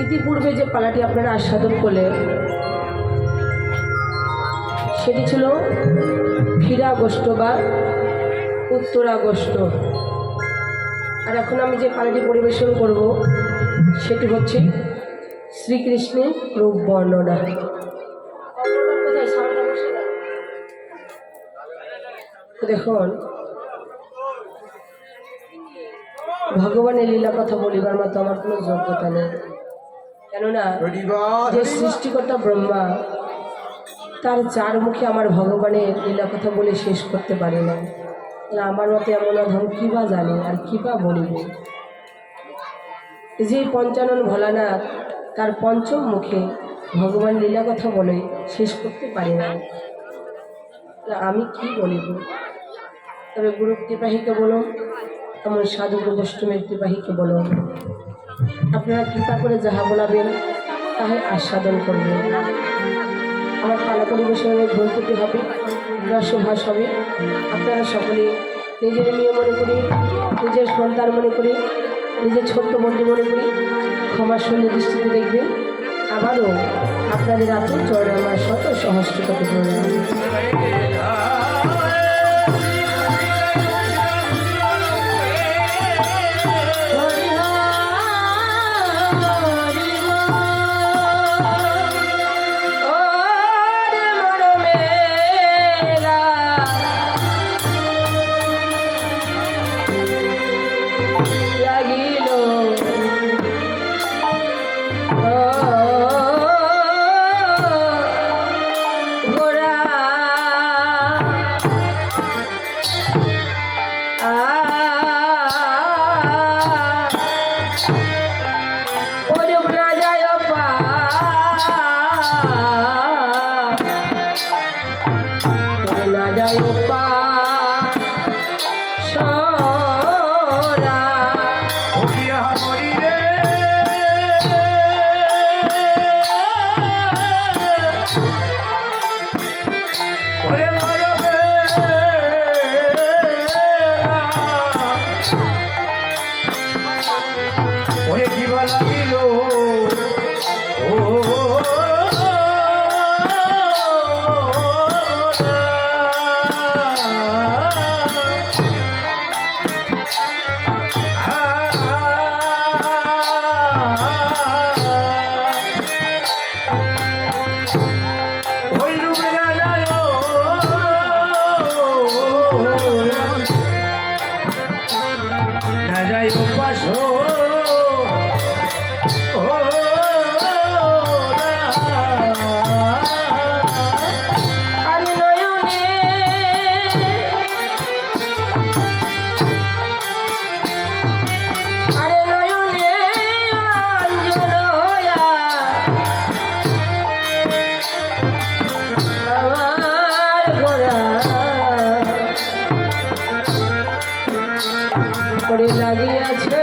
ইতিপূর্বে যে পালাটি আপনারা আস্বাদন করলেন সেটি ছিল ফিরাগোষ্ঠ বা উত্তরাগোষ্ঠ। আর এখন আমি যে পালাটি পরিবেশন করব সেটি হচ্ছে শ্রীকৃষ্ণের রূপ বর্ণনা। দেখুন, ভগবানের লীলা কথা বলিবার মতো আমার কোনো যোগ্যতা নেই, কেননা যে সৃষ্টিকর্তা ব্রহ্মা তার চার মুখে আমার ভগবানের লীলা কথা বলে শেষ করতে পারি না। আমার মতে এমন অধম কী বা জানি আর কী বা বলিব। যে পঞ্চানন ভোলানাথ তার পঞ্চম মুখে ভগবান লীলা কথা বলে শেষ করতে পারি না, আমি কি বলিব। তবে গুরু কৃপাহীকে বলুন, এমন সাধু গোষ্ঠীমের কৃপাহীকে বলুন, আপনারা কৃপা করে যাহা বলাবেন তাহাই আস্বাদন করবেন। আমার পালা পরিবেশনের ভুল ত্রুটি হবে, রসভাস হবে। আপনারা সকলে নিজের মেয়ে মনে করি, নিজের সন্তান মনে করি, নিজের ছোট্ট বন্ধু মনে করি ক্ষমার শূন্য দৃষ্টিতে দেখবেন। আবারও আপনাদের আতুর চরণে আমার শত সহস্রতাকে প্রণাম। লাগিয়াছে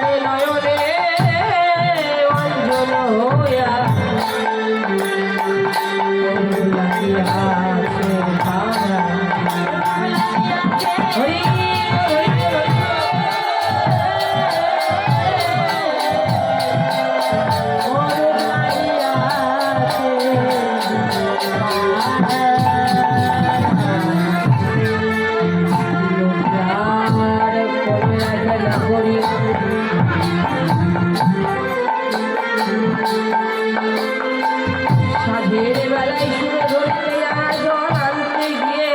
আরে নয়নে অঞ্জন হইয়া লাগিয়াছে ধারা। হরি সাধের বেলায় শুরু ধরতে জল আনতে গিয়ে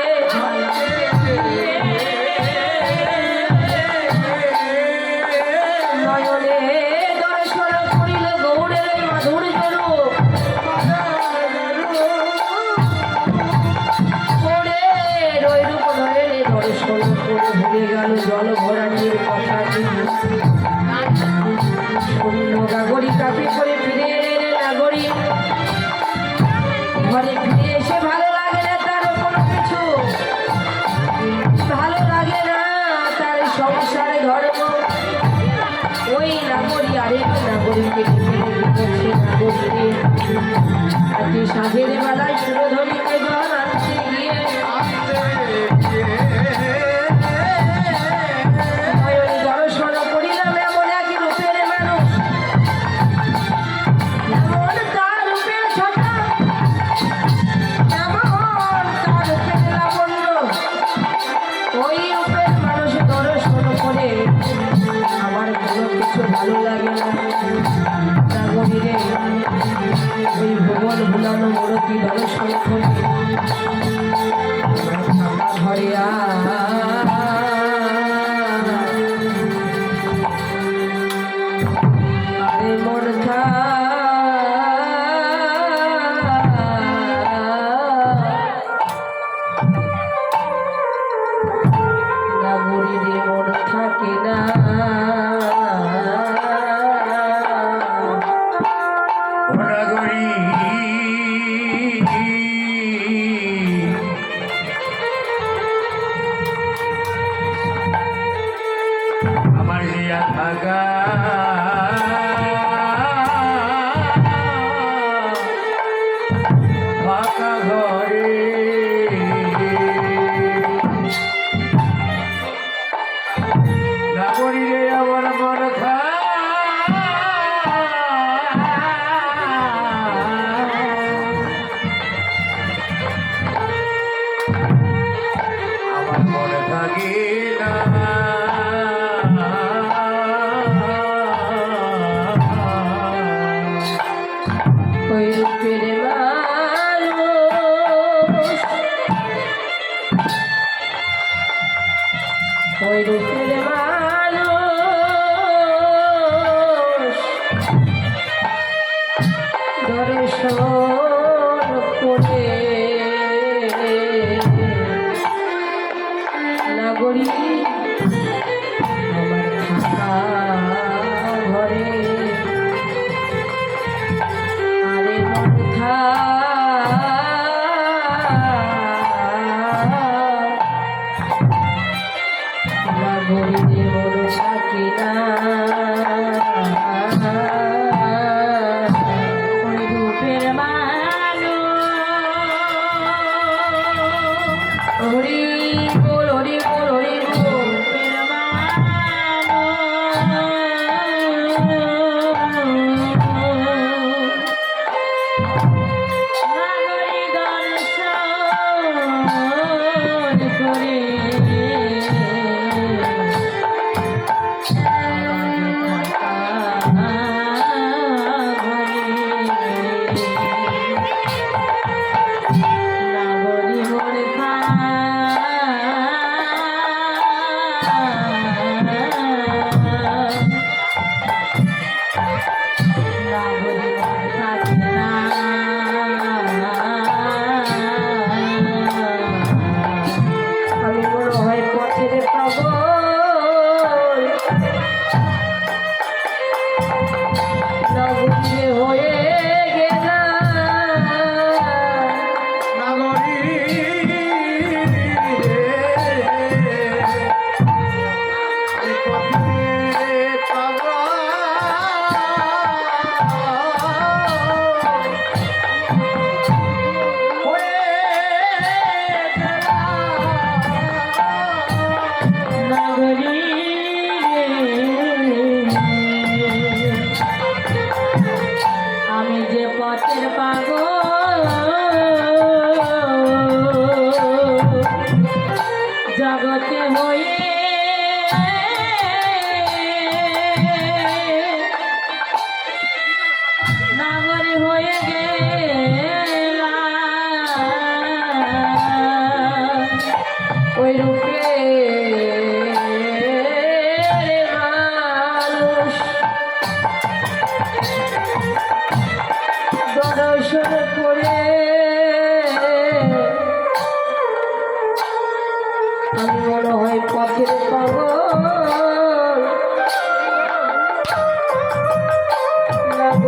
নয়নে দর্শন করিল গৌরের মাধুর্য রূপ। করে রৈরূপ নয়নে দর্শন করে ভুলে গেল জল ভরাটির কথা। শূন্য নাগরিক কাপি করে ফিরে এলেন নাগরিক। ঘরে ফিরে এসে ভালো লাগে না তার কোনো কিছু, ভালো লাগে না তার সংসারে ধর্ম। ওই নাগরিক আরেক নাগরিককে আজকে সাধের বেলায় সুরধরিকে জল আনতে গিয়ে দর্শন করিলাম এমন এক রূপের মানুষ, এমন তার রূপের ছটা, এমন তার রূপের লাবণ্য। ওই রূপের মানুষ দর্শন করে আমার কোনো কিছু ভালো লাগে না। নাগরীরে ওই ভুবন ভুলানো মূর্তি দর্শন করে ঘরে আরে মন নাগরীরে মন থাকে না।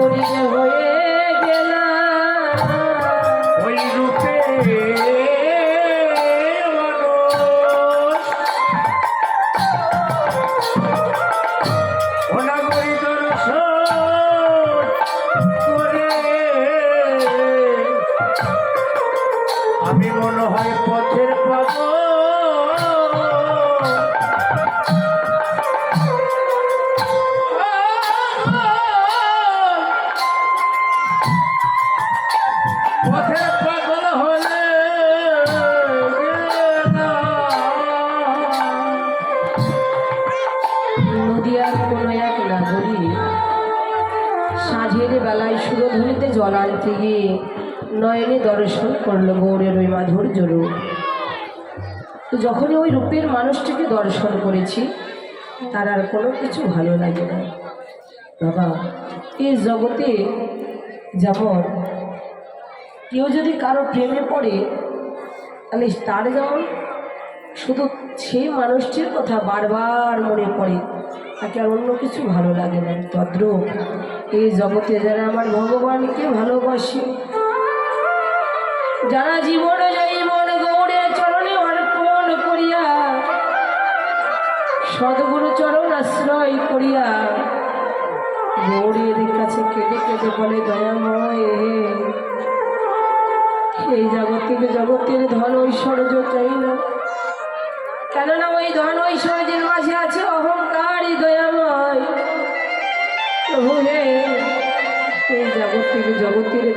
গরিব হয়ে গেলাম ওই রূপে অনাগরি দর্শন করে আমি মনে হয় পথের পাগল। পথের পাগল হলে নদিয়ার কোনো এক নাগরী সাঁঝের বেলায় সুরধুনিতে জল আনতে গিয়ে নয়নে দর্শন করলো গৌরের ওই মাধুর্য রূপ। তো যখনই ওই রূপের মানুষটিকে দর্শন করেছি তার আর কোনো কিছু ভালো লাগে না। বাবা, এই জগতে যেমন কেউ যদি কারো প্রেমে পড়ে তাহলে তার যেমন শুধু সেই মানুষটির কথা বারবার মনে পড়ে, তাকে আর অন্য কিছু ভালো লাগে না। তদ্রূপ এই জগতে যারা আমার ভগবানকে ভালোবাসে, যারা জীবন জৈবন গৌড়ের চরণে অর্পণ করিয়া সদ্গুরু চরণ আশ্রয় করিয়া গৌড়ের কাছে কেঁদে কেঁদে বলে, দয়াময় এই জগতের ধন ঐশ্বর্য চাই না, কেননা ওই ধন ঐশ্বর্যের মাঝে আছে অহংকারী। দয়াময় প্রভু হে, এই জগতের